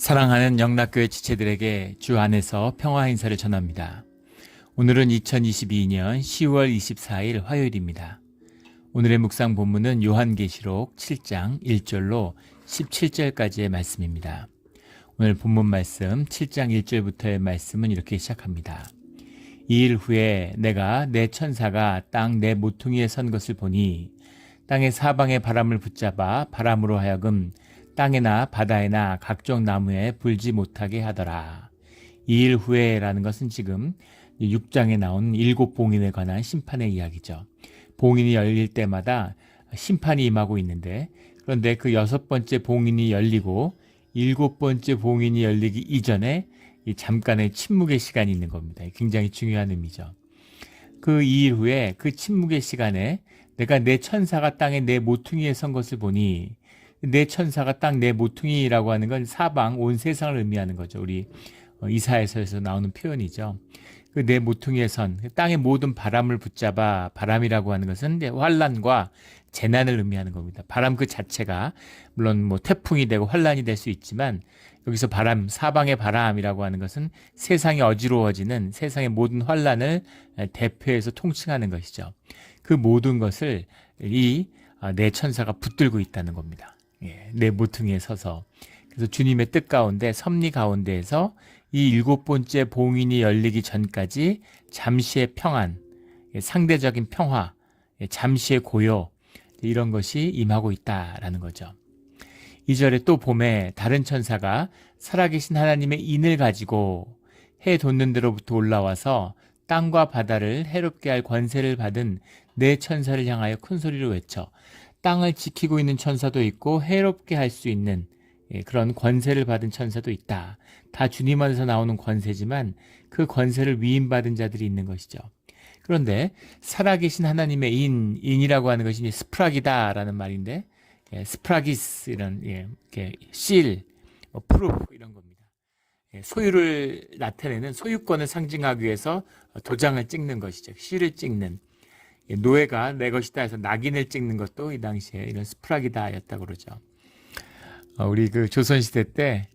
사랑하는 영락교회 지체들에게 주 안에서 평화 인사를 전합니다. 오늘은 2022년 10월 24일 화요일입니다. 오늘의 묵상 본문은 요한계시록 7장 1절로 17절까지의 말씀입니다. 오늘 본문 말씀 7장 1절부터의 말씀은 이렇게 시작합니다. 2일 후에 내가 내 천사가 땅 내 모퉁이에 선 것을 보니 땅의 사방의 바람을 붙잡아 바람으로 하여금 땅에나 바다에나 각종 나무에 불지 못하게 하더라. 2일 후에라는 것은 지금 6장에 나온 7봉인에 관한 심판의 이야기죠. 봉인이 열릴 때마다 심판이 임하고 있는데, 그런데 그 6번째 봉인이 열리고 7번째 봉인이 열리기 이전에 이 잠깐의 침묵의 시간이 있는 겁니다. 굉장히 중요한 의미죠. 그 2일 후에 그 침묵의 시간에 내가 내 천사가 땅에 내 모퉁이에 선 것을 보니, 내 천사가 땅 내 모퉁이라고 하는 건 사방 온 세상을 의미하는 거죠. 우리 이사야서에서 나오는 표현이죠. 그 내 모퉁이에 선 땅의 모든 바람을 붙잡아, 바람이라고 하는 것은 환란과 재난을 의미하는 겁니다. 바람 그 자체가 물론 뭐 태풍이 되고 환란이 될 수 있지만, 여기서 바람, 사방의 바람이라고 하는 것은 세상이 어지러워지는 세상의 모든 환란을 대표해서 통칭하는 것이죠. 그 모든 것을 내 천사가 붙들고 있다는 겁니다. 내 모퉁이에 서서. 그래서 주님의 뜻 가운데, 섭리 가운데에서 이 7번째 봉인이 열리기 전까지 잠시의 평안, 상대적인 평화, 잠시의 고요, 이런 것이 임하고 있다라는 거죠. 2절에 또 봄에 다른 천사가 살아계신 하나님의 인을 가지고 해 돋는 데로부터 올라와서 땅과 바다를 해롭게 할 권세를 받은 내 천사를 향하여 큰 소리로 외쳐, 땅을 지키고 있는 천사도 있고 해롭게 할 수 있는 그런 권세를 받은 천사도 있다. 다 주님 안에서 나오는 권세지만 그 권세를 위임받은 자들이 있는 것이죠. 그런데 살아계신 하나님의 인이라고 하는 것이 스프라기다라는 말인데, 스프라기스 이런 실, 프루프 이런 겁니다. 소유를 나타내는, 소유권을 상징하기 위해서 도장을 찍는 것이죠. 실을 찍는. 노예가 내 것이다 해서 낙인을 찍는 것도 이 당시에 이런 스프라기다였다고 그러죠. 우리 그 조선시대 때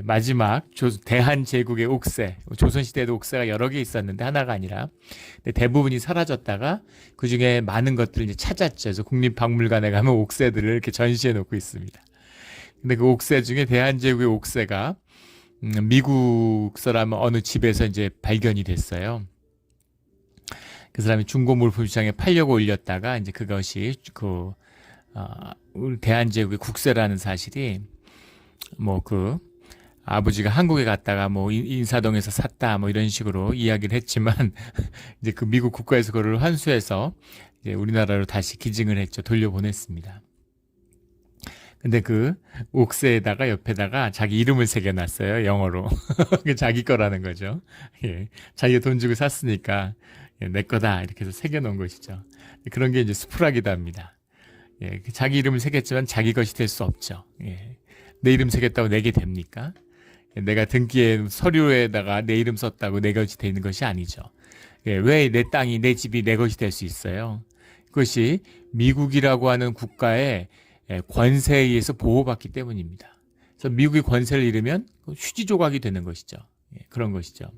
마지막 대한제국의 옥새, 조선시대에도 옥새가 여러 개 있었는데 하나가 아니라, 대부분이 사라졌다가 그 중에 많은 것들을 이제 찾았죠. 그래서 국립박물관에 가면 옥새들을 이렇게 전시해 놓고 있습니다. 근데 그 옥새 중에 대한제국의 옥새가 미국 사람 어느 집에서 이제 발견이 됐어요. 그 사람이 중고 물품 시장에 팔려고 올렸다가 이제 그것이 우리 대한제국의 국세라는 사실이 아버지가 한국에 갔다가 인사동에서 샀다 이런 식으로 이야기를 했지만 이제 그 미국 국가에서 그걸 환수해서 이제 우리나라로 다시 기증을 했죠. 돌려보냈습니다. 근데 그 옥새에다가 옆에다가 자기 이름을 새겨놨어요. 영어로. 자기 거라는 거죠. 자기가 돈 주고 샀으니까 내 거다 이렇게 해서 새겨놓은 것이죠. 그런 게 이제 스프라기다입니다. 자기 이름을 새겼지만 자기 것이 될 수 없죠. 내 이름 새겼다고 내게 됩니까? 내가 등기에 서류에다가 내 이름 썼다고 내 것이 되는 것이 아니죠. 왜 내 땅이, 내 집이 내 것이 될 수 있어요? 그것이 미국이라고 하는 국가의 권세에 의해서 보호받기 때문입니다. 그래서 미국이 권세를 잃으면 휴지 조각이 되는 것이죠. 그런 것이죠.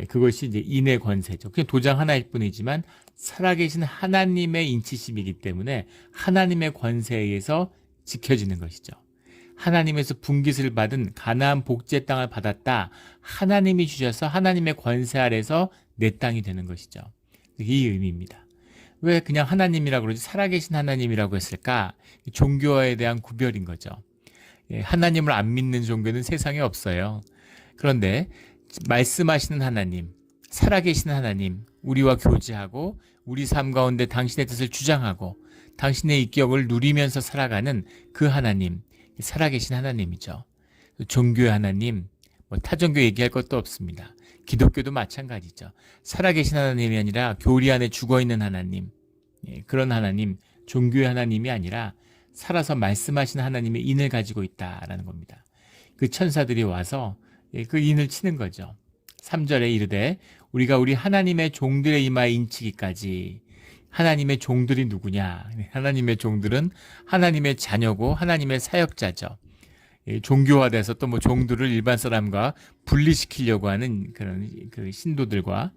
그것이 이제 인의 권세죠. 그냥 도장 하나일 뿐이지만 살아계신 하나님의 인치심이기 때문에 하나님의 권세에 의해서 지켜지는 것이죠. 하나님에서 분깃을 받은 가나안 복지의 땅을 받았다. 하나님이 주셔서 하나님의 권세 아래서 내 땅이 되는 것이죠. 이 의미입니다. 왜 그냥 하나님이라고 그러지 살아계신 하나님이라고 했을까? 종교에 대한 구별인 거죠. 하나님을 안 믿는 종교는 세상에 없어요. 그런데 말씀하시는 하나님, 살아계신 하나님, 우리와 교제하고 우리 삶 가운데 당신의 뜻을 주장하고 당신의 인격을 누리면서 살아가는 그 하나님, 살아계신 하나님이죠. 종교의 하나님, 타종교 얘기할 것도 없습니다. 기독교도 마찬가지죠. 살아계신 하나님이 아니라 교리 안에 죽어있는 하나님, 그런 하나님, 종교의 하나님이 아니라 살아서 말씀하시는 하나님의 인을 가지고 있다라는 겁니다. 그 천사들이 와서 그 인을 치는 거죠. 3절에 이르되 우리가 우리 하나님의 종들의 이마에 인치기까지. 하나님의 종들이 누구냐? 하나님의 종들은 하나님의 자녀고 하나님의 사역자죠. 종교화돼서 또 뭐 종들을 일반 사람과 분리시키려고 하는 그런 그 신도들과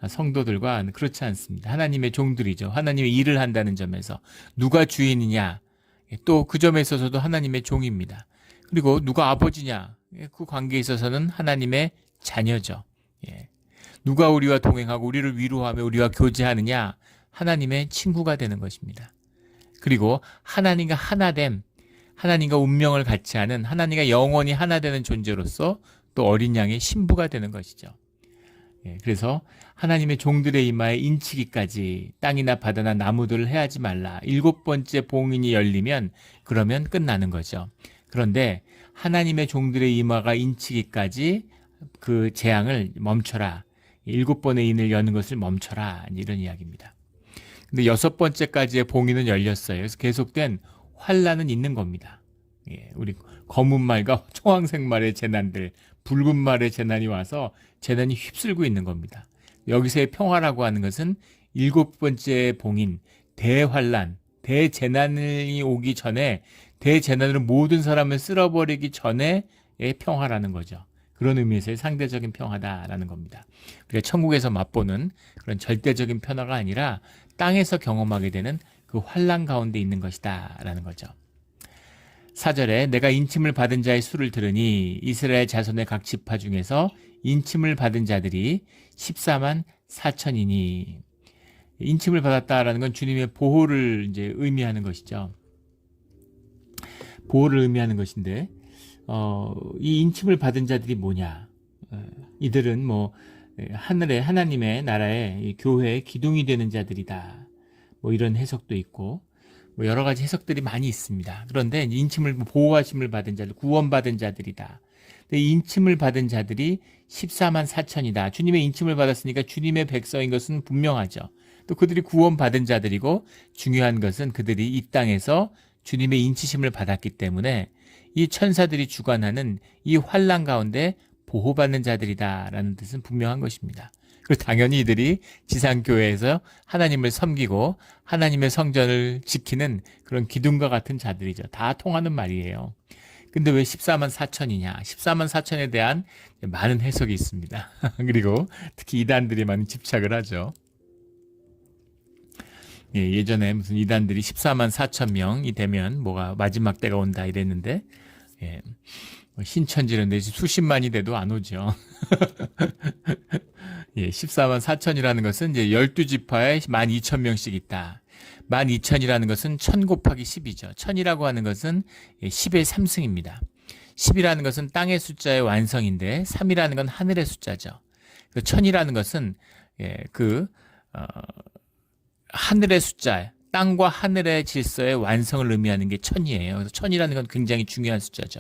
성도들과 그렇지 않습니다. 하나님의 종들이죠. 하나님의 일을 한다는 점에서 누가 주인이냐, 또 그 점에 있어서도 하나님의 종입니다. 그리고 누가 아버지냐, 그 관계에 있어서는 하나님의 자녀죠. 누가 우리와 동행하고 우리를 위로하며 우리와 교제하느냐, 하나님의 친구가 되는 것입니다. 그리고 하나님과 하나됨, 하나님과 운명을 같이 하는, 하나님과 영원히 하나 되는 존재로서 또 어린 양의 신부가 되는 것이죠. 그래서 하나님의 종들의 이마에 인치기까지 땅이나 바다나 나무들을 해하지 말라. 7번째 봉인이 열리면 그러면 끝나는 거죠. 그런데 하나님의 종들의 이마가 인치기까지 그 재앙을 멈춰라. 7번의 인을 여는 것을 멈춰라. 이런 이야기입니다. 근데 6번째까지의 봉인은 열렸어요. 그래서 계속된 환란은 있는 겁니다. 우리 검은 말과 청황색 말의 재난들, 붉은 말의 재난이 와서 재난이 휩쓸고 있는 겁니다. 여기서의 평화라고 하는 것은 7번째 봉인, 대환란, 대재난이 오기 전에, 대재난으로 모든 사람을 쓸어버리기 전에의 평화라는 거죠. 그런 의미에서의 상대적인 평화다라는 겁니다. 우리가 천국에서 맛보는 그런 절대적인 평화가 아니라 땅에서 경험하게 되는 그 환란 가운데 있는 것이다라는 거죠. 4절에 내가 인침을 받은 자의 수를 들으니 이스라엘 자손의 각 지파 중에서 인침을 받은 자들이 14만 4천이니, 인침을 받았다라는 건 주님의 보호를 이제 의미하는 것이죠. 보호를 의미하는 것인데, 이 인침을 받은 자들이 뭐냐? 이들은 뭐 하늘의 하나님의 나라의 교회의 기둥이 되는 자들이다. 뭐 이런 해석도 있고, 뭐 여러 가지 해석들이 많이 있습니다. 그런데 인침을 보호하심을 받은 자들, 구원받은 자들이다. 근데 인침을 받은 자들이 14만 4천이다. 주님의 인침을 받았으니까 주님의 백성인 것은 분명하죠. 또 그들이 구원받은 자들이고, 중요한 것은 그들이 이 땅에서 주님의 인치심을 받았기 때문에 이 천사들이 주관하는 이 환난 가운데 보호받는 자들이다라는 뜻은 분명한 것입니다. 그리고 당연히 이들이 지상교회에서 하나님을 섬기고 하나님의 성전을 지키는 그런 기둥과 같은 자들이죠. 다 통하는 말이에요. 근데 왜 14만 4천이냐? 14만 4천에 대한 많은 해석이 있습니다. 그리고 특히 이단들이 많이 집착을 하죠. 예전에 무슨 이단들이 14만 4천 명이 되면 뭐가 마지막 때가 온다 이랬는데, 신천지는 수십만이 돼도 안 오죠. 14만 4천이라는 것은 이제 12지파에 12,000명씩 있다. 12,000이라는 것은 1000 곱하기 10이죠. 1000이라고 하는 것은 10의 3승입니다. 10이라는 것은 땅의 숫자의 완성인데 3이라는 건 하늘의 숫자죠. 1000이라는 것은 하늘의 숫자, 땅과 하늘의 질서의 완성을 의미하는 게 1000이에요. 그래서 1000이라는 건 굉장히 중요한 숫자죠.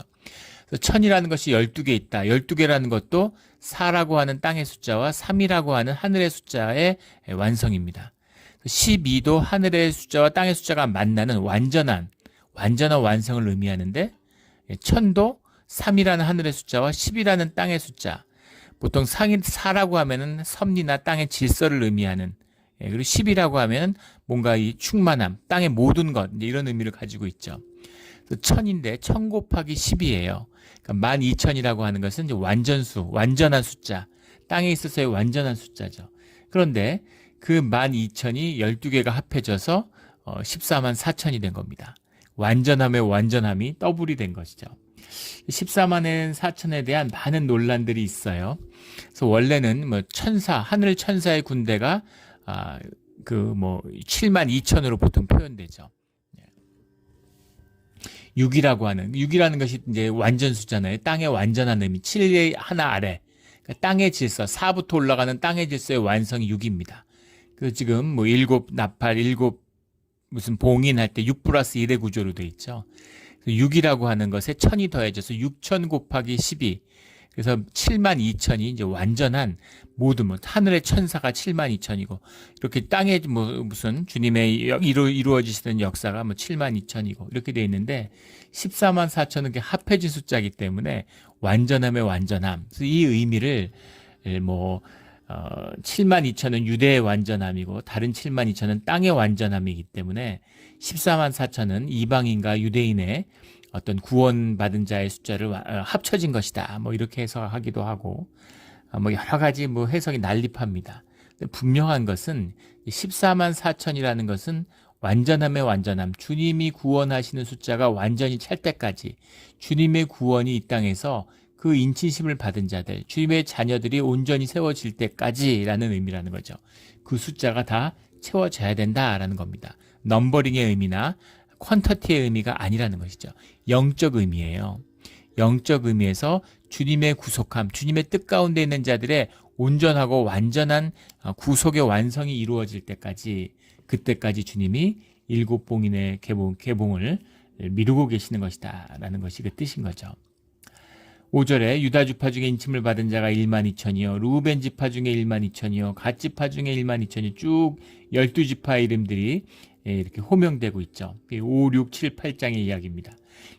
그래서 1000이라는 것이 12개 있다. 12개라는 것도 4라고 하는 땅의 숫자와 3이라고 하는 하늘의 숫자의 완성입니다. 12도 하늘의 숫자와 땅의 숫자가 만나는 완전한 완성을 의미하는데, 1000도 3이라는 하늘의 숫자와 10이라는 땅의 숫자, 보통 4라고 하면은 섭리나 땅의 질서를 의미하는, 그리고 10이라고 하면 뭔가 이 충만함, 땅의 모든 것, 이런 의미를 가지고 있죠. 1000인데 1000 곱하기 10이에요. 그러니까 12,000이라고 하는 것은 이제 완전수, 완전한 숫자, 땅에 있어서의 완전한 숫자죠. 그런데 그 12,000이 12개가 합해져서 14만 4천이 된 겁니다. 완전함의 완전함이 더블이 된 것이죠. 14만 4천에 대한 많은 논란들이 있어요. 그래서 원래는 뭐 하늘 천사의 군대가 7만 2천으로 보통 표현되죠. 6이라는 것이 이제 완전 수잖아요. 땅의 완전한 의미, 7의 하나 아래. 그러니까 땅의 질서, 4부터 올라가는 땅의 질서의 완성이 6입니다. 그래서 지금 뭐 7 나팔, 7 무슨 봉인할 때 6 플러스 1의 구조로 돼 있죠. 6이라고 하는 것에 1000이 더해져서 6000 곱하기 12. 그래서 7만 2천이 이제 완전한 모든 하늘의 천사가 7만 2천이고, 이렇게 땅에 무슨 주님의 이루어지시는 역사가 7만 2천이고 이렇게 돼 있는데, 14만 4천은 합해진 숫자이기 때문에 완전함의 완전함. 그래서 이 의미를 7만 2천은 유대의 완전함이고 다른 7만 2천은 땅의 완전함이기 때문에 14만 4천은 이방인과 유대인의 어떤 구원받은 자의 숫자를 합쳐진 것이다. 뭐 이렇게 해석하기도 하고 뭐 여러 가지 뭐 해석이 난립합니다. 분명한 것은 14만 4천이라는 것은 완전함의 완전함, 주님이 구원하시는 숫자가 완전히 찰 때까지 주님의 구원이 이 땅에서 그 인치심을 받은 자들, 주님의 자녀들이 온전히 세워질 때까지라는 의미라는 거죠. 그 숫자가 다 채워져야 된다라는 겁니다. 넘버링의 의미나 퀀터티의 의미가 아니라는 것이죠. 영적 의미예요. 영적 의미에서 주님의 구속함, 주님의 뜻 가운데 있는 자들의 온전하고 완전한 구속의 완성이 이루어질 때까지, 그때까지 주님이 일곱 봉인의 개봉을 미루고 계시는 것이다 라는 것이 그 뜻인 거죠. 5절에 유다 지파 중에 인침을 받은 자가 1만 2천이요 루벤 지파 중에 1만 2천이요 갓 지파 중에 1만 2천이 쭉 12지파의 이름들이 이렇게 호명되고 있죠. 5, 6, 7, 8장의 이야기입니다.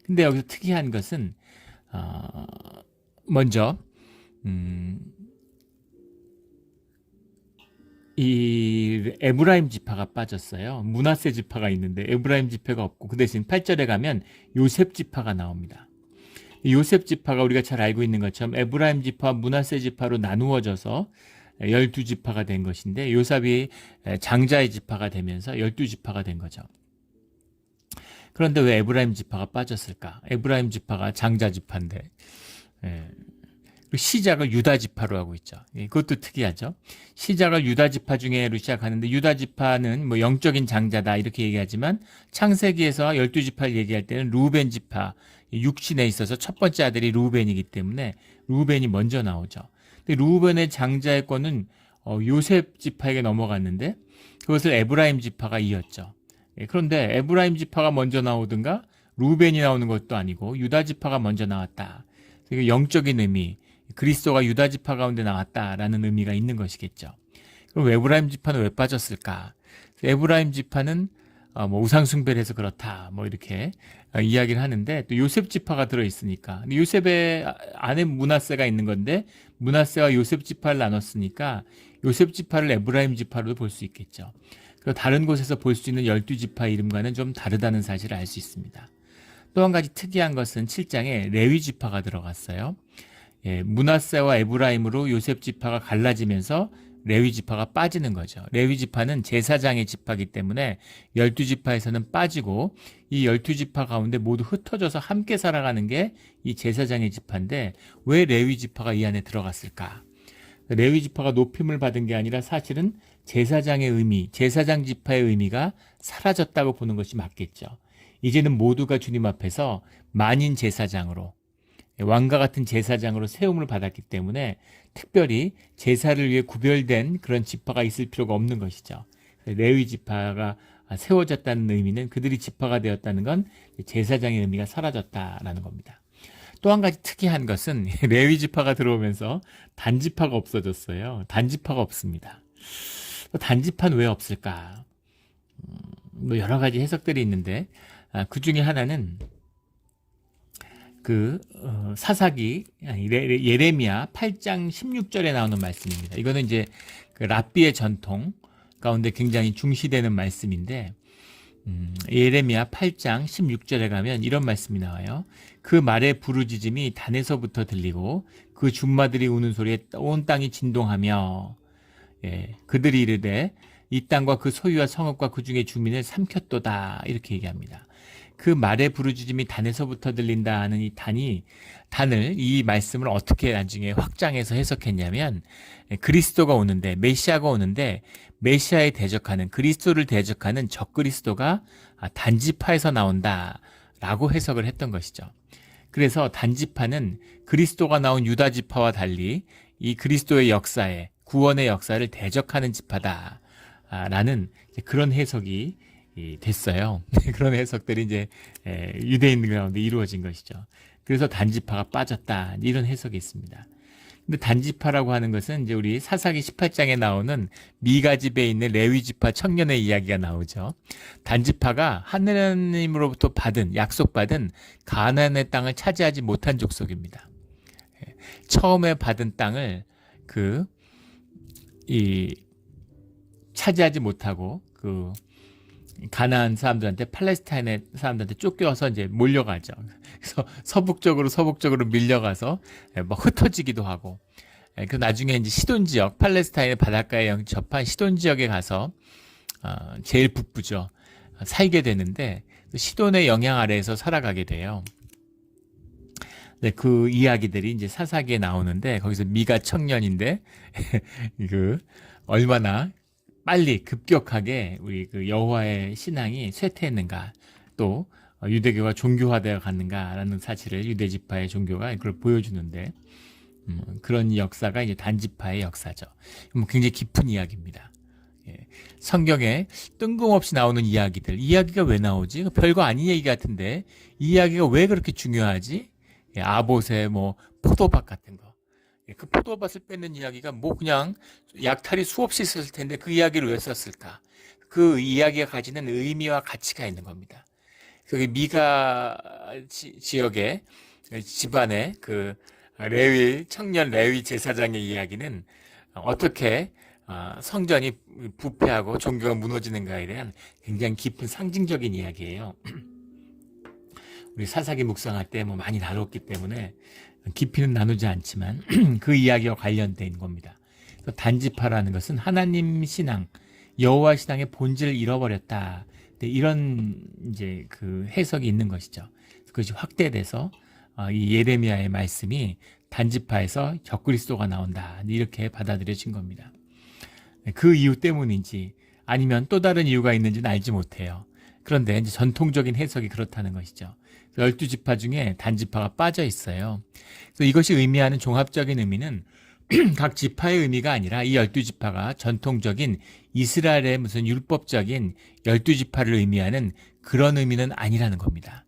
근데 여기서 특이한 것은 먼저 이 에브라임 지파가 빠졌어요. 므낫세 지파가 있는데 에브라임 지파가 없고 그 대신 8절에 가면 요셉 지파가 나옵니다. 요셉 지파가 우리가 잘 알고 있는 것처럼 에브라임 지파, 므낫세 지파로 나누어져서 12지파가 된 것인데 요셉이 장자의 지파가 되면서 12지파가 된 거죠. 그런데 왜 에브라임 지파가 빠졌을까? 에브라임 지파가 장자 지파인데 시작을 유다 지파로 하고 있죠. 그것도 특이하죠. 시작을 유다 지파 중에로 시작하는데 유다 지파는 뭐 영적인 장자다 이렇게 얘기하지만 창세기에서 12지파를 얘기할 때는 루벤 지파, 육신에 있어서 첫 번째 아들이 루벤이기 때문에 루벤이 먼저 나오죠. 근데 루벤의 장자의 권은 요셉 지파에게 넘어갔는데 그것을 에브라임 지파가 이었죠. 그런데 에브라임 지파가 먼저 나오든가 루벤이 나오는 것도 아니고 유다 지파가 먼저 나왔다. 영적인 의미, 그리스도가 유다 지파 가운데 나왔다라는 의미가 있는 것이겠죠. 그럼 에브라임 지파는 왜 빠졌을까? 에브라임 지파는 뭐 우상 숭배를 해서 그렇다 뭐 이렇게 이야기를 하는데 또 요셉 지파가 들어 있으니까 요셉의 안에 므낫세가 있는 건데 므낫세와 요셉 지파를 나눴으니까 요셉 지파를 에브라임 지파로도 볼 수 있겠죠. 그리고 다른 곳에서 볼 수 있는 12지파 이름과는 좀 다르다는 사실을 알 수 있습니다. 또 한 가지 특이한 것은 7장에 레위 지파가 들어갔어요. 므낫세와 에브라임으로 요셉 지파가 갈라지면서 레위 지파가 빠지는 거죠. 레위 지파는 제사장의 지파이기 때문에 12지파에서는 빠지고 이 12지파 가운데 모두 흩어져서 함께 살아가는 게 이 제사장의 지파인데 왜 레위 지파가 이 안에 들어갔을까? 레위 지파가 높임을 받은 게 아니라 사실은 제사장의 의미, 제사장 지파의 의미가 사라졌다고 보는 것이 맞겠죠. 이제는 모두가 주님 앞에서 만인 제사장으로 왕과 같은 제사장으로 세움을 받았기 때문에 특별히 제사를 위해 구별된 그런 지파가 있을 필요가 없는 것이죠. 레위 지파가 세워졌다는 의미는 그들이 지파가 되었다는 건 제사장의 의미가 사라졌다라는 겁니다. 또 한 가지 특이한 것은 레위 지파가 들어오면서 단지파가 없어졌어요. 단지파가 없습니다. 단지파는 왜 없을까? 뭐 여러 가지 해석들이 있는데 그 중에 하나는 사사기 예레미야 8장 16절에 나오는 말씀입니다. 이거는 이제 그 랍비의 전통 가운데 굉장히 중시되는 말씀인데 예레미야 8장 16절에 가면 이런 말씀이 나와요. 그 말의 부르짖음이 단에서부터 들리고 그 줌마들이 우는 소리에 온 땅이 진동하며 그들이 이르되 이 땅과 그 소유와 성읍과 그 중에 주민을 삼켰도다 이렇게 얘기합니다. 그 말의 부르짖음이 단에서부터 들린다 하는 이 단을 이 말씀을 어떻게 나중에 확장해서 해석했냐면 그리스도가 오는데 메시아가 오는데 메시아에 대적하는 그리스도를 대적하는 적그리스도가 단지파에서 나온다라고 해석을 했던 것이죠. 그래서 단지파는 그리스도가 나온 유다지파와 달리 이 그리스도의 역사에 구원의 역사를 대적하는 지파다라는 그런 해석이 됐어요. 그런 해석들이 이제 유대인들 가운데 이루어진 것이죠. 그래서 단지파가 빠졌다 이런 해석이 있습니다. 근데 단지파라고 하는 것은 이제 우리 사사기 18장에 나오는 미가 집에 있는 레위 지파 청년의 이야기가 나오죠. 단지파가 하느님으로부터 약속받은 가나안의 땅을 차지하지 못한 족속입니다. 처음에 받은 땅을 차지하지 못하고 가나안 사람들한테 팔레스타인의 사람들한테 쫓겨서 이제 몰려가죠. 그래서 서북쪽으로 밀려가서 막 흩어지기도 하고, 그 나중에 이제 시돈 지역, 팔레스타인의 바닷가에 접한 시돈 지역에 가서 제일 북부죠. 살게 되는데 시돈의 영향 아래에서 살아가게 돼요. 네, 그 이야기들이 이제 사사기에 나오는데 거기서 미가 청년인데 그 얼마나 빨리 급격하게 우리 그 여호와의 신앙이 쇠퇴했는가, 또 유대교가 종교화되어 갔는가라는 사실을 유대 지파의 종교가 그걸 보여주는데, 그런 역사가 이제 단지파의 역사죠. 뭐 굉장히 깊은 이야기입니다. 예. 성경에 뜬금없이 나오는 이야기가 왜 나오지? 별거 아닌 얘기 같은데 이 이야기가 왜 그렇게 중요하지? 예, 아봇의 뭐 포도밭 같은 거. 예, 그 포도밭을 뺏는 이야기가 뭐 그냥 약탈이 수없이 있었을 텐데 그 이야기를 왜 썼을까? 그 이야기가 가지는 의미와 가치가 있는 겁니다. 그 미가 지역의 집안의 그 청년 레위 제사장의 이야기는 어떻게 성전이 부패하고 종교가 무너지는가에 대한 굉장히 깊은 상징적인 이야기예요. 우리 사사기 묵상할 때 뭐 많이 다뤘기 때문에 깊이는 나누지 않지만 그 이야기와 관련된 겁니다. 단지파라는 것은 하나님 신앙, 여호와 신앙의 본질을 잃어버렸다. 이런 이제 그 해석이 있는 것이죠. 그것이 확대돼서 이 예레미야의 말씀이 단지파에서 적그리스도가 나온다, 이렇게 받아들여진 겁니다. 그 이유 때문인지 아니면 또 다른 이유가 있는지는 알지 못해요. 그런데 이제 전통적인 해석이 그렇다는 것이죠. 12지파 중에 단지파가 빠져 있어요. 그래서 이것이 의미하는 종합적인 의미는 각 지파의 의미가 아니라 이 12지파가 전통적인 이스라엘의 무슨 율법적인 12지파를 의미하는 그런 의미는 아니라는 겁니다.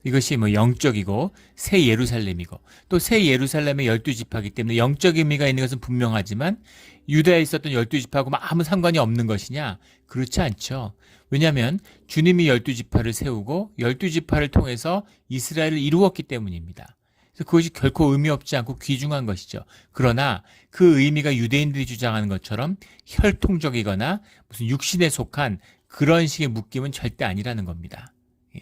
이것이 뭐 영적이고 새 예루살렘이고 또 새 예루살렘의 12지파이기 때문에 영적 의미가 있는 것은 분명하지만 유다에 있었던 12지파하고 아무 상관이 없는 것이냐? 그렇지 않죠. 왜냐하면 주님이 12지파를 세우고 12지파를 통해서 이스라엘을 이루었기 때문입니다. 그래서 그것이 결코 의미 없지 않고 귀중한 것이죠. 그러나 그 의미가 유대인들이 주장하는 것처럼 혈통적이거나 무슨 육신에 속한 그런 식의 묶임은 절대 아니라는 겁니다. 예.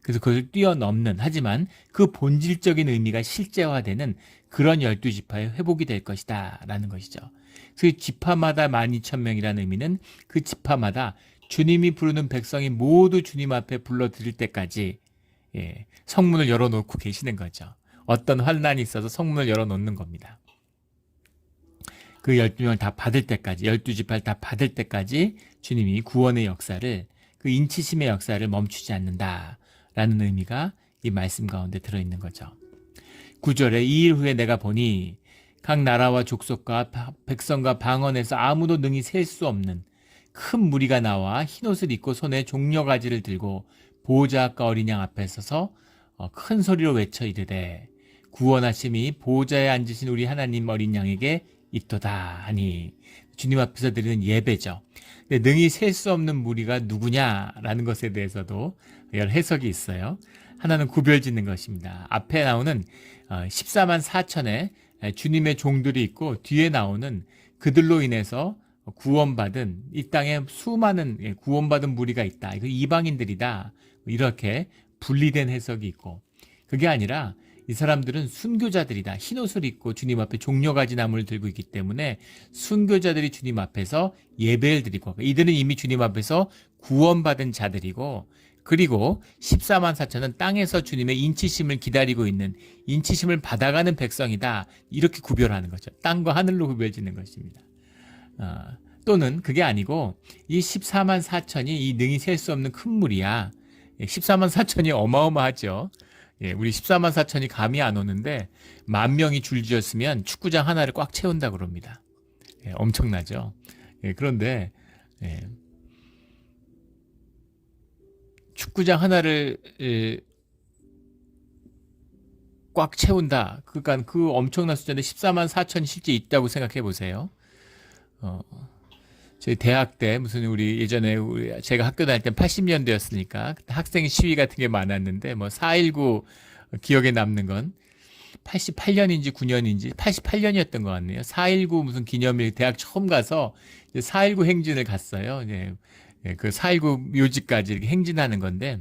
그래서 그것을 뛰어넘는, 하지만 그 본질적인 의미가 실제화되는 그런 12지파의 회복이 될 것이다 라는 것이죠. 그 지파마다 12,000명이라는 의미는 그 지파마다 주님이 부르는 백성이 모두 주님 앞에 불러드릴 때까지 성문을 열어놓고 계시는 거죠. 어떤 환난이 있어서 성문을 열어놓는 겁니다. 그 12명을 다 받을 때까지, 12지파를 다 받을 때까지 주님이 구원의 역사를, 그 인치심의 역사를 멈추지 않는다라는 의미가 이 말씀 가운데 들어있는 거죠. 9절에 2일 후에 내가 보니 각 나라와 족속과 백성과 방언에서 아무도 능히 셀 수 없는 큰 무리가 나와 흰옷을 입고 손에 종려가지를 들고 보호자 앞과 어린 양 앞에 서서 큰 소리로 외쳐 이르되 구원하심이 보호자에 앉으신 우리 하나님 어린 양에게 있도다 하니, 주님 앞에서 드리는 예배죠. 근데 능히 셀 수 없는 무리가 누구냐라는 것에 대해서도 여러 해석이 있어요. 하나는 구별짓는 것입니다. 앞에 나오는 14만 4천의 주님의 종들이 있고 뒤에 나오는 그들로 인해서 구원받은 이 땅에 수많은 구원받은 무리가 있다. 이거 이방인들이다. 이렇게 분리된 해석이 있고, 그게 아니라 이 사람들은 순교자들이다. 흰옷을 입고 주님 앞에 종려가지 나무를 들고 있기 때문에 순교자들이 주님 앞에서 예배를 드리고, 이들은 이미 주님 앞에서 구원받은 자들이고, 그리고 14만 4천은 땅에서 주님의 인치심을 기다리고 있는, 인치심을 받아가는 백성이다. 이렇게 구별하는 거죠. 땅과 하늘로 구별짓는 것입니다. 또는 그게 아니고 이 14만 4천이 이 능히 셀 수 없는 큰 무리야. 14만 4천이 어마어마하죠. 우리 14만 4천이 감이 안 오는데 10,000명이 줄지었으면 축구장 하나를 꽉 채운다고 그럽니다. 엄청나죠. 그런데 축구장 하나를 꽉 채운다. 그러니까 그 엄청난 숫자인데 14만 4천이 실제 있다고 생각해 보세요. 저희 대학 때 무슨 우리 예전에 제가 학교 다닐 때 80년대였으니까 학생 시위 같은 게 많았는데 뭐 4.19 기억에 남는 건 88년인지 9년인지 88년이었던 것 같네요. 4.19 무슨 기념일 대학 처음 가서 4.19 행진을 갔어요. 예, 그 4.19 묘지까지 이렇게 행진하는 건데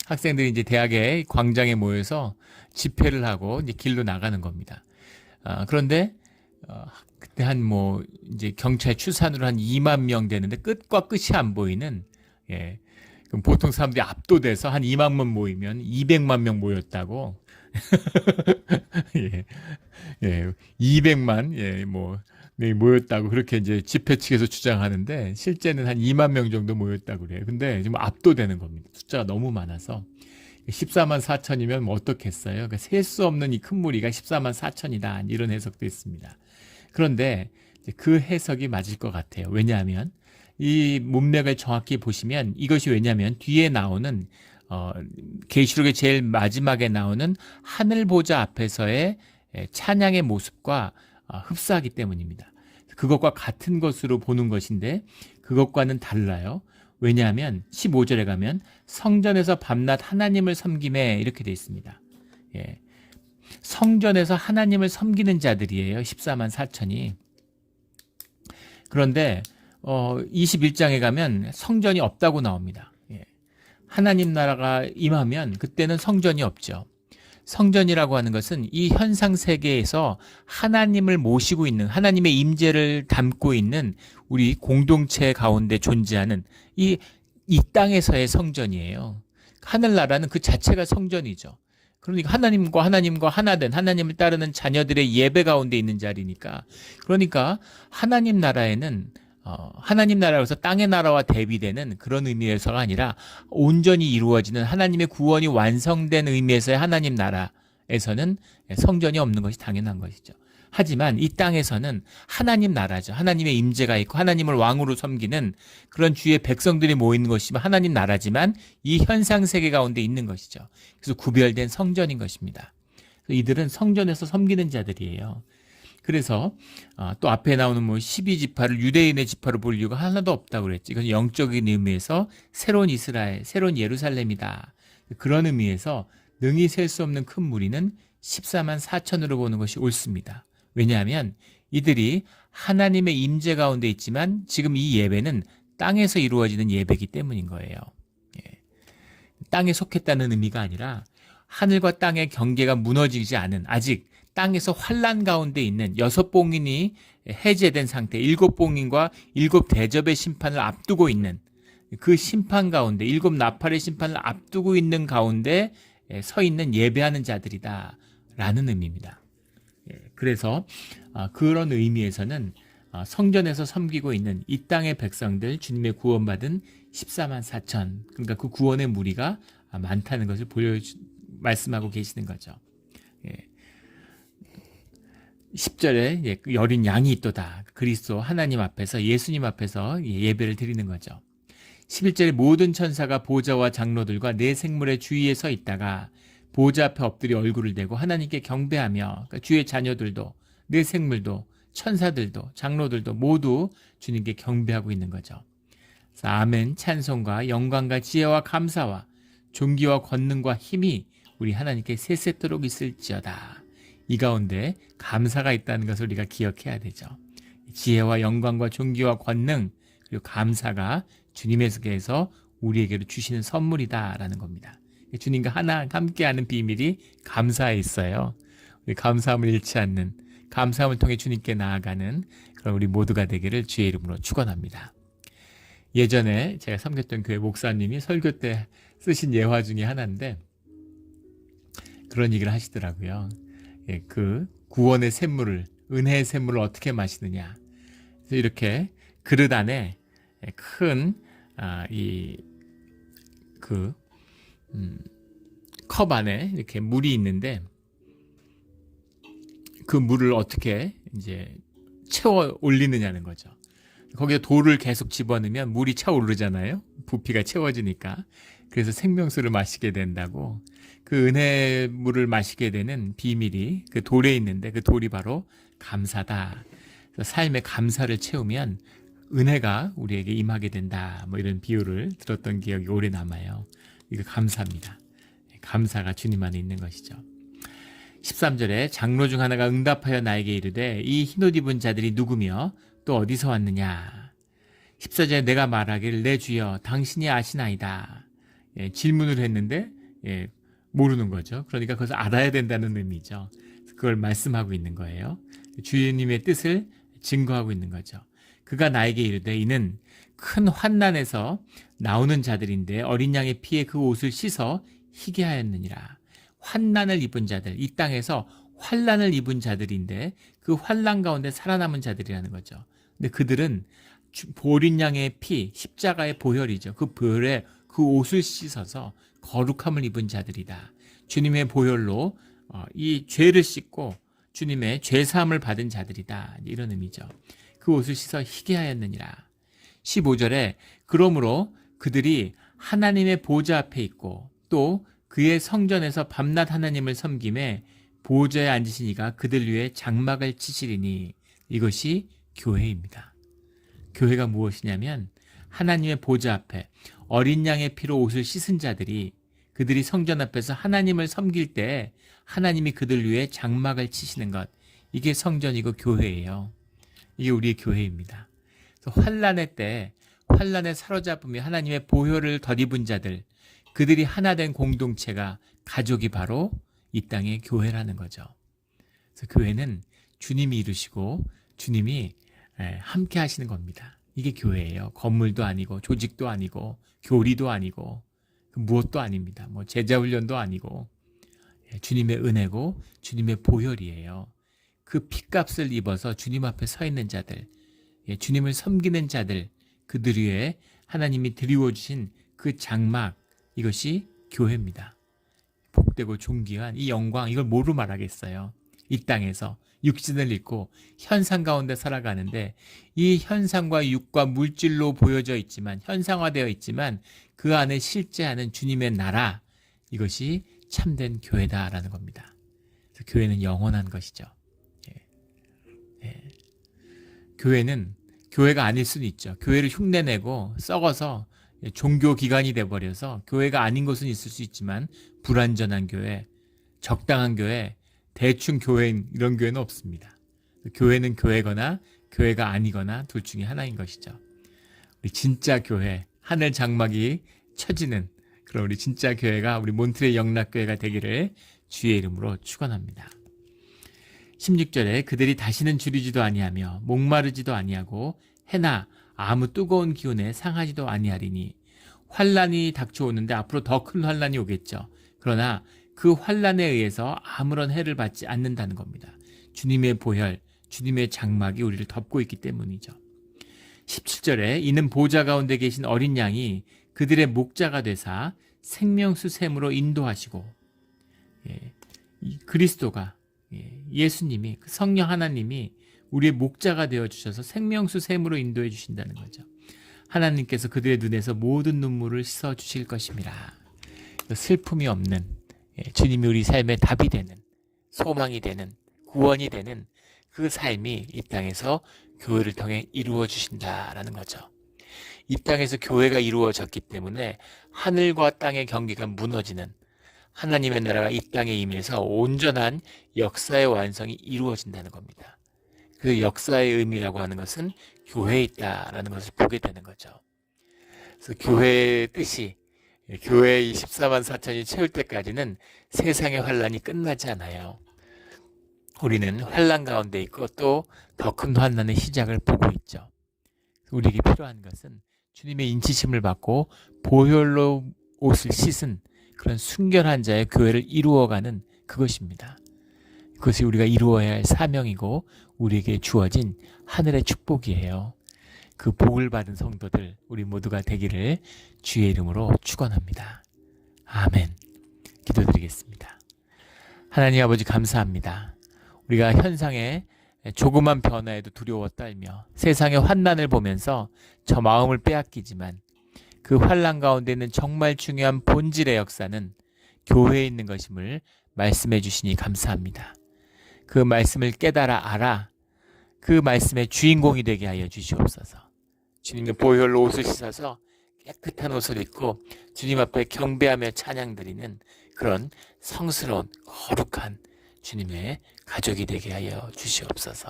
학생들이 이제 대학의 광장에 모여서 집회를 하고 이제 길로 나가는 겁니다. 그런데 그때 한 뭐 이제 경찰 추산으로 한 2만 명 되는데 끝과 끝이 안 보이는 예. 그럼 보통 사람들이 압도돼서 한 2만 명 모이면 200만 명 모였다고. 예. 예. 200만 뭐 네, 모였다고 그렇게 이제 집회 측에서 주장하는데 실제는 한 2만 명 정도 모였다고 그래요. 근데 지금 압도되는 겁니다. 숫자가 너무 많아서 14만 4천이면 뭐 어떻겠어요? 그러니까 셀 수 없는 이 큰 무리가 14만 4천이다 이런 해석도 있습니다. 그런데 그 해석이 맞을 것 같아요. 왜냐하면 이 문맥을 정확히 보시면 이것이 왜냐하면 뒤에 나오는 계시록의 제일 마지막에 나오는 하늘 보좌 앞에서의 찬양의 모습과 흡사하기 때문입니다. 그것과 같은 것으로 보는 것인데 그것과는 달라요. 왜냐하면 15절에 가면 성전에서 밤낮 하나님을 섬김에 이렇게 되어 있습니다. 예. 성전에서 하나님을 섬기는 자들이에요. 14만 4천이. 그런데 21장에 가면 성전이 없다고 나옵니다. 예. 하나님 나라가 임하면 그때는 성전이 없죠. 성전이라고 하는 것은 이 현상 세계에서 하나님을 모시고 있는 하나님의 임재를 담고 있는 우리 공동체 가운데 존재하는 이 땅에서의 성전이에요. 하늘나라는 그 자체가 성전이죠. 그러니까 하나님과 하나 된 하나님을 따르는 자녀들의 예배 가운데 있는 자리니까 그러니까 하나님 나라에는 하나님 나라에서 땅의 나라와 대비되는 그런 의미에서가 아니라 온전히 이루어지는 하나님의 구원이 완성된 의미에서의 하나님 나라에서는 성전이 없는 것이 당연한 것이죠. 하지만 이 땅에서는 하나님 나라죠. 하나님의 임재가 있고 하나님을 왕으로 섬기는 그런 주의 백성들이 모이는 것이 하나님 나라지만 이 현상 세계 가운데 있는 것이죠. 그래서 구별된 성전인 것입니다. 이들은 성전에서 섬기는 자들이에요. 그래서 또 앞에 나오는 뭐 12지파를 유대인의 지파로 볼 이유가 하나도 없다고 그랬지. 이건 영적인 의미에서 새로운 이스라엘, 새로운 예루살렘이다. 그런 의미에서 능히 셀 수 없는 큰 무리는 14만 4천으로 보는 것이 옳습니다. 왜냐하면 이들이 하나님의 임재 가운데 있지만 지금 이 예배는 땅에서 이루어지는 예배이기 때문인 거예요. 예. 땅에 속했다는 의미가 아니라 하늘과 땅의 경계가 무너지지 않은 아직 땅에서 환란 가운데 있는 6봉인이 해제된 상태, 7봉인과 7대접의 심판을 앞두고 있는 그 심판 가운데 7나팔의 심판을 앞두고 있는 가운데 서 있는 예배하는 자들이다 라는 의미입니다. 그래서 그런 의미에서는 성전에서 섬기고 있는 이 땅의 백성들 주님의 구원받은 14만 4천 그러니까 그 구원의 무리가 많다는 것을 말씀하고 계시는 거죠. 10절에 여린 양이 있도다. 그리스도 하나님 앞에서 예수님 앞에서 예배를 드리는 거죠. 11절에 모든 천사가 보좌와 장로들과 네 생물의 주위에 서 있다가 보좌 앞에 엎드려 얼굴을 대고 하나님께 경배하며 그러니까 주의 자녀들도 네 생물도 천사들도 장로들도 모두 주님께 경배하고 있는 거죠. 그래서 아멘 찬송과 영광과 지혜와 감사와 존귀와 권능과 힘이 우리 하나님께 세세토록 있을지어다. 이 가운데 감사가 있다는 것을 우리가 기억해야 되죠. 지혜와 영광과 존귀와 권능 그리고 감사가 주님에게서 우리에게로 주시는 선물이다라는 겁니다. 주님과 함께하는 비밀이 감사에 있어요. 우리 감사함을 잃지 않는 감사함을 통해 주님께 나아가는 그런 우리 모두가 되기를 주의 이름으로 축원합니다. 예전에 제가 섬겼던 교회 목사님이 설교 때 쓰신 예화 중에 하나인데 그런 얘기를 하시더라고요. 그 구원의 샘물을 은혜의 샘물을 어떻게 마시느냐. 그래서 이렇게 그릇 안에 큰 컵 안에 이렇게 물이 있는데 그 물을 어떻게 이제 채워 올리느냐는 거죠. 거기에 돌을 계속 집어넣으면 물이 차오르잖아요. 부피가 채워지니까. 그래서 생명수를 마시게 된다고. 그 은혜 물을 마시게 되는 비밀이 그 돌에 있는데 그 돌이 바로 감사다. 그래서 삶의 감사를 채우면 은혜가 우리에게 임하게 된다. 뭐 이런 비유를 들었던 기억이 오래 남아요. 이거 감사입니다. 감사가 주님 안에 있는 것이죠. 13절에 장로 중 하나가 응답하여 나에게 이르되 이 흰옷 입은 자들이 누구며 또 어디서 왔느냐. 14절에 내가 말하기를 내 주여 당신이 아시나이다. 질문을 했는데 모르는 거죠. 그러니까 그것을 알아야 된다는 의미죠. 그걸 말씀하고 있는 거예요. 주님의 뜻을 증거하고 있는 거죠. 그가 나에게 이르되 이는 큰 환난에서 나오는 자들인데 어린 양의 피에 그 옷을 씻어 희게 하였느니라. 환난을 입은 자들, 이 땅에서 환난을 입은 자들인데 그 환난 가운데 살아남은 자들이라는 거죠. 근데 그들은 어린 양의 피, 십자가의 보혈이죠. 그 보혈에 그 옷을 씻어서 거룩함을 입은 자들이다. 주님의 보혈로 이 죄를 씻고 주님의 죄사함을 받은 자들이다. 이런 의미죠. 그 옷을 씻어 희게 하였느니라. 15절에 그러므로 그들이 하나님의 보좌 앞에 있고 또 그의 성전에서 밤낮 하나님을 섬김에 보좌에 앉으신 이가 그들 위에 장막을 치시리니 이것이 교회입니다. 교회가 무엇이냐면 하나님의 보좌 앞에 어린 양의 피로 옷을 씻은 자들이 그들이 성전 앞에서 하나님을 섬길 때 하나님이 그들 위에 장막을 치시는 것, 이게 성전이고 교회예요. 이게 우리의 교회입니다. 그래서 환난의 때 환난에 사로잡으며 하나님의 보혈을 덧입은 자들, 그들이 하나 된 공동체가 가족이 바로 이 땅의 교회라는 거죠. 그래서 교회는 주님이 이루시고 주님이 함께 하시는 겁니다. 이게 교회예요. 건물도 아니고 조직도 아니고 교리도 아니고 무엇도 아닙니다. 뭐 제자훈련도 아니고 주님의 은혜고 주님의 보혈이에요. 그 핏값을 입어서 주님 앞에 서 있는 자들, 주님을 섬기는 자들, 그들 위에 하나님이 드리워 주신 그 장막, 이것이 교회입니다. 복되고 존귀한 이 영광, 이걸 뭐로 말하겠어요? 이 땅에서 육신을 입고 현상 가운데 살아가는데 이 현상과 육과 물질로 보여져 있지만, 현상화되어 있지만 그 안에 실제하는 주님의 나라, 이것이 참된 교회다라는 겁니다. 그래서 교회는 영원한 것이죠. 교회는 교회가 아닐 수는 있죠. 교회를 흉내내고 썩어서 종교기관이 돼버려서 교회가 아닌 것은 있을 수 있지만 불완전한 교회, 적당한 교회, 대충 교회인 이런 교회는 없습니다. 교회는 교회거나 교회가 아니거나 둘 중에 하나인 것이죠. 우리 진짜 교회, 하늘 장막이 쳐지는 그런 우리 진짜 교회가 우리 몬트레 영락교회가 되기를 주의 이름으로 축원합니다. 16절에 그들이 다시는 주리지도 아니하며 목마르지도 아니하고 해나 아무 뜨거운 기운에 상하지도 아니하리니 환란이 닥쳐오는데 앞으로 더 큰 환란이 오겠죠. 그러나 그 환란에 의해서 아무런 해를 받지 않는다는 겁니다. 주님의 보혈, 주님의 장막이 우리를 덮고 있기 때문이죠. 17절에 이는 보좌 가운데 계신 어린 양이 그들의 목자가 되사 생명수 샘으로 인도하시고, 이 그리스도가, 예수님이, 성령 하나님이 우리의 목자가 되어주셔서 생명수 샘으로 인도해 주신다는 거죠. 하나님께서 그들의 눈에서 모든 눈물을 씻어주실 것입니다. 슬픔이 없는, 주님이 우리 삶의 답이 되는, 소망이 되는, 구원이 되는 그 삶이 이 땅에서 교회를 통해 이루어 주신다라는 거죠. 이 땅에서 교회가 이루어졌기 때문에 하늘과 땅의 경계가 무너지는, 하나님의 나라가 이 땅에 임해서 온전한 역사의 완성이 이루어진다는 겁니다. 그 역사의 의미라고 하는 것은 교회에 있다라는 것을 보게 되는 거죠. 그래서 교회의 뜻이, 교회의 14만 4천이 채울 때까지는 세상의 환란이 끝나지 않아요. 우리는 환란 가운데 있고 또 더 큰 환란의 시작을 보고 있죠. 우리에게 필요한 것은 주님의 인치심을 받고 보혈로 옷을 씻은 그런 순결한 자의 교회를 이루어가는 그것입니다. 그것이 우리가 이루어야 할 사명이고 우리에게 주어진 하늘의 축복이에요. 그 복을 받은 성도들 우리 모두가 되기를 주의 이름으로 축원합니다. 아멘. 기도드리겠습니다. 하나님 아버지 감사합니다. 우리가 현상의 조그만 변화에도 두려워 떨며 세상의 환난을 보면서 저 마음을 빼앗기지만 그 환난 가운데 있는 정말 중요한 본질의 역사는 교회에 있는 것임을 말씀해 주시니 감사합니다. 그 말씀을 깨달아 알아 그 말씀의 주인공이 되게 하여 주시옵소서. 주님의 보혈로 옷을 씻어서 깨끗한 옷을 입고 주님 앞에 경배하며 찬양드리는 그런 성스러운 거룩한 주님의 가족이 되게 하여 주시옵소서.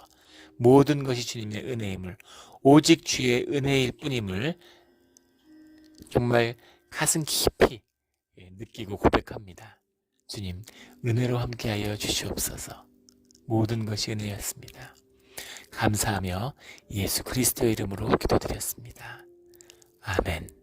모든 것이 주님의 은혜임을, 오직 주의 은혜일 뿐임을 정말 가슴 깊이 느끼고 고백합니다. 주님, 은혜로 함께하여 주시옵소서. 모든 것이 은혜였습니다. 감사하며 예수 그리스도의 이름으로 기도드렸습니다. 아멘.